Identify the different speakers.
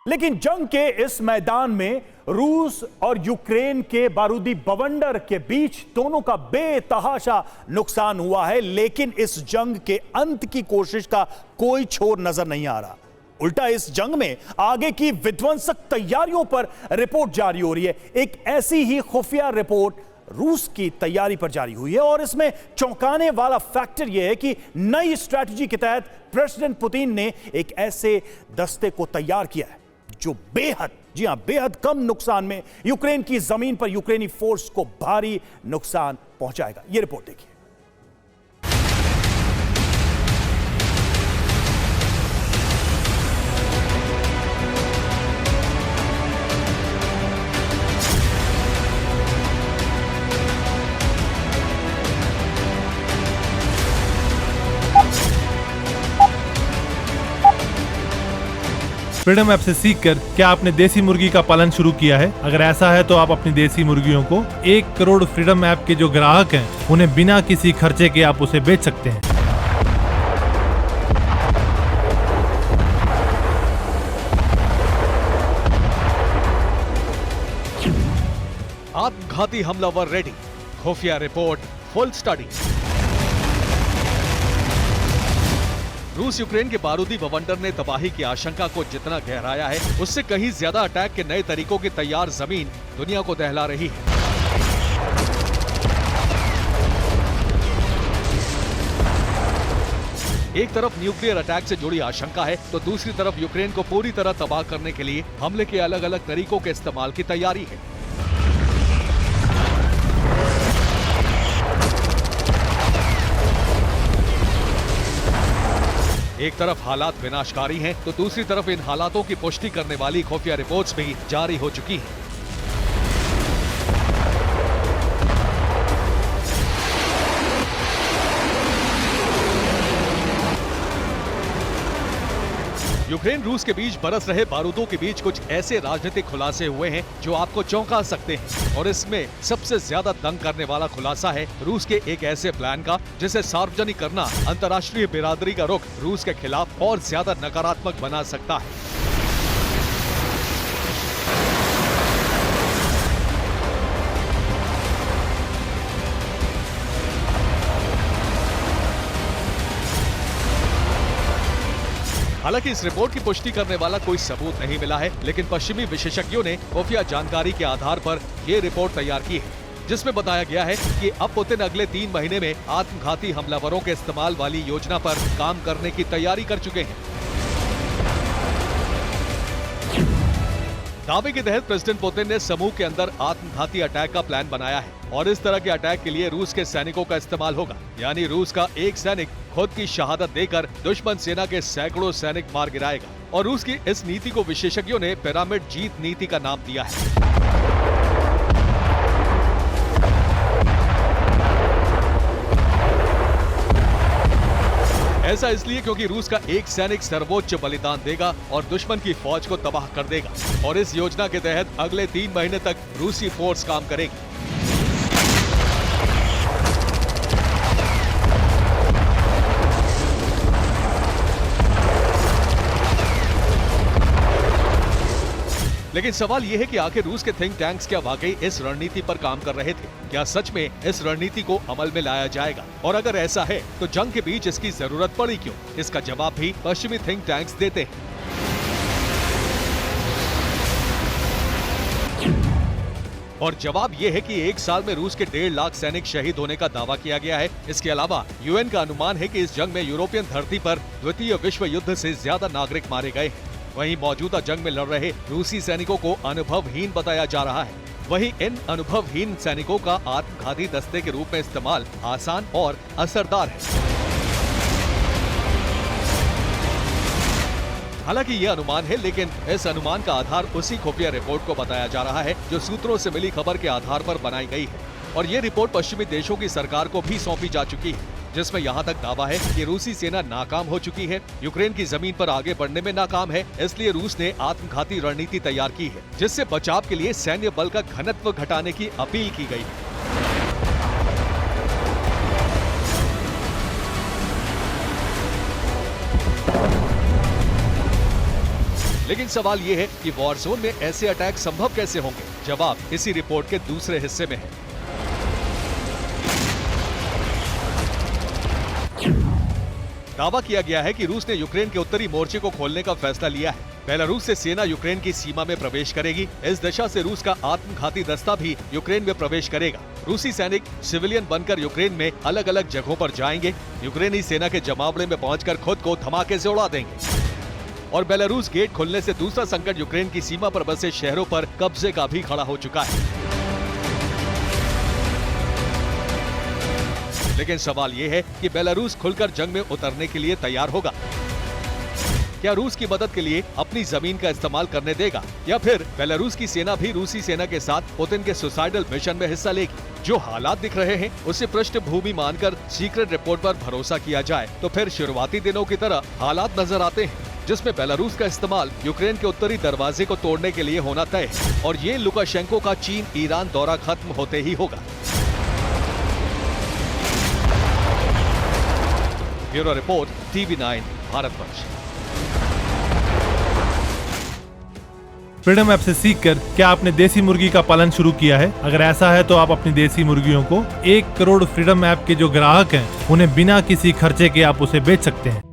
Speaker 1: लेकिन जंग के इस मैदान में रूस और यूक्रेन के बारूदी बवंडर के बीच दोनों का बेतहाशा नुकसान हुआ है, लेकिन इस जंग के अंत की कोशिश का कोई छोर नजर नहीं आ रहा। उल्टा इस जंग में आगे की विध्वंसक तैयारियों पर रिपोर्ट जारी हो रही है। एक ऐसी ही खुफिया रिपोर्ट रूस की तैयारी पर जारी हुई है और इसमें चौंकाने वाला फैक्टर यह है कि नई स्ट्रैटेजी के तहत प्रेसिडेंट पुतिन ने एक ऐसे दस्ते को तैयार किया है जो बेहद, जी हां, बेहद कम नुकसान में यूक्रेन की जमीन पर यूक्रेनी फोर्स को भारी नुकसान पहुंचाएगा। यह रिपोर्ट देखिए।
Speaker 2: फ्रीडम ऐप से सीखकर क्या आपने देसी मुर्गी का पालन शुरू किया है? अगर ऐसा है तो आप अपनी देसी मुर्गियों को 1 करोड़ फ्रीडम ऐप के जो ग्राहक हैं उन्हें बिना किसी खर्चे के आप उसे बेच सकते हैं।
Speaker 3: आत्मघाती हमलावर रेडी, खुफिया रिपोर्ट, फुल स्टडी। रूस यूक्रेन के बारूदी बवंडर ने तबाही की आशंका को जितना गहराया है, उससे कहीं ज्यादा अटैक के नए तरीकों की तैयार जमीन दुनिया को दहला रही है। एक तरफ न्यूक्लियर अटैक से जुड़ी आशंका है तो दूसरी तरफ यूक्रेन को पूरी तरह तबाह करने के लिए हमले के अलग अलग तरीकों के इस्तेमाल की तैयारी है। एक तरफ हालात विनाशकारी हैं, तो दूसरी तरफ इन हालातों की पुष्टि करने वाली खुफिया रिपोर्ट्स भी जारी हो चुकी हैं। यूक्रेन रूस के बीच बरस रहे बारूदों के बीच कुछ ऐसे राजनीतिक खुलासे हुए हैं जो आपको चौंका सकते हैं, और इसमें सबसे ज्यादा दंग करने वाला खुलासा है रूस के एक ऐसे प्लान का जिसे सार्वजनिक करना अंतर्राष्ट्रीय बिरादरी का रुख रूस के खिलाफ और ज्यादा नकारात्मक बना सकता है। हालांकि इस रिपोर्ट की पुष्टि करने वाला कोई सबूत नहीं मिला है, लेकिन पश्चिमी विशेषज्ञों ने खुफिया जानकारी के आधार पर ये रिपोर्ट तैयार की है, जिसमें बताया गया है कि अब पुतिन अगले 3 महीने में आत्मघाती हमलावरों के इस्तेमाल वाली योजना पर काम करने की तैयारी कर चुके हैं। दावे के तहत प्रेसिडेंट पुतिन ने समूह के अंदर आत्मघाती अटैक का प्लान बनाया है और इस तरह के अटैक के लिए रूस के सैनिकों का इस्तेमाल होगा, यानी रूस का एक सैनिक खुद की शहादत देकर दुश्मन सेना के सैकड़ों सैनिक मार गिराएगा। और रूस की इस नीति को विशेषज्ञों ने पिरामिड जीत नीति का नाम दिया है। ऐसा इसलिए क्योंकि रूस का एक सैनिक सर्वोच्च बलिदान देगा और दुश्मन की फौज को तबाह कर देगा, और इस योजना के तहत अगले 3 महीने तक रूसी फोर्स काम करेगी। लेकिन सवाल यह है कि आखिर रूस के थिंक टैंक्स क्या वाकई इस रणनीति पर काम कर रहे थे? क्या सच में इस रणनीति को अमल में लाया जाएगा? और अगर ऐसा है तो जंग के बीच इसकी जरूरत पड़ी क्यों? इसका जवाब भी पश्चिमी थिंक टैंक्स देते हैं। और जवाब यह है कि 1 साल में रूस के 1.5 लाख सैनिक शहीद होने का दावा किया गया है। इसके अलावा यूएन का अनुमान है कि इस जंग में यूरोपियन धरती पर द्वितीय विश्व युद्ध से ज्यादा नागरिक मारे गए हैं। वहीं मौजूदा जंग में लड़ रहे रूसी सैनिकों को अनुभवहीन बताया जा रहा है। वहीं इन अनुभवहीन सैनिकों का आत्मघाती दस्ते के रूप में इस्तेमाल आसान और असरदार है। हालांकि ये अनुमान है, लेकिन इस अनुमान का आधार उसी खुफिया रिपोर्ट को बताया जा रहा है जो सूत्रों से मिली खबर के आधार पर बनाई गई है। और ये रिपोर्ट पश्चिमी देशों की सरकार को भी सौंपी जा चुकी है, जिसमें यहाँ तक दावा है कि रूसी सेना नाकाम हो चुकी है, यूक्रेन की जमीन पर आगे बढ़ने में नाकाम है, इसलिए रूस ने आत्मघाती रणनीति तैयार की है, जिससे बचाव के लिए सैन्य बल का घनत्व घटाने की अपील की गई है। लेकिन सवाल ये है कि वॉर जोन में ऐसे अटैक संभव कैसे होंगे? जवाब इसी रिपोर्ट के दूसरे हिस्से में है। दावा किया गया है कि रूस ने यूक्रेन के उत्तरी मोर्चे को खोलने का फैसला लिया है। बेलारूस से सेना यूक्रेन की सीमा में प्रवेश करेगी। इस दिशा से रूस का आत्मघाती दस्ता भी यूक्रेन में प्रवेश करेगा। रूसी सैनिक सिविलियन बनकर यूक्रेन में अलग अलग जगहों पर जाएंगे। यूक्रेनी सेना के जमावड़े में पहुंचकर खुद को धमाके से उड़ा देंगे। और बेलारूस गेट खुलने से दूसरा संकट यूक्रेन की सीमा पर बसे शहरों पर कब्जे का भी खड़ा हो चुका है। लेकिन सवाल ये है कि बेलारूस खुलकर जंग में उतरने के लिए तैयार होगा। क्या रूस की मदद के लिए अपनी जमीन का इस्तेमाल करने देगा, या फिर बेलारूस की सेना भी रूसी सेना के साथ पुतिन के सुसाइडल मिशन में हिस्सा लेगी? जो हालात दिख रहे हैं उसे पृष्ठभूमि मानकर सीक्रेट रिपोर्ट पर भरोसा किया जाए तो फिर शुरुआती दिनों की तरह हालात नजर आते हैं, जिसमें बेलारूस का इस्तेमाल यूक्रेन के उत्तरी दरवाजे को तोड़ने के लिए होना तय है। और ये लुकाशेंको का चीन ईरान दौरा खत्म होते ही होगा। Bureau report, TV9 Bharatvarsh.
Speaker 2: Freedom app से सीखकर क्या आपने देसी मुर्गी का पालन शुरू किया है? अगर ऐसा है तो आप अपनी देसी मुर्गियों को 1 करोड़ फ्रीडम ऐप के जो ग्राहक हैं उन्हें बिना किसी खर्चे के आप उसे बेच सकते हैं।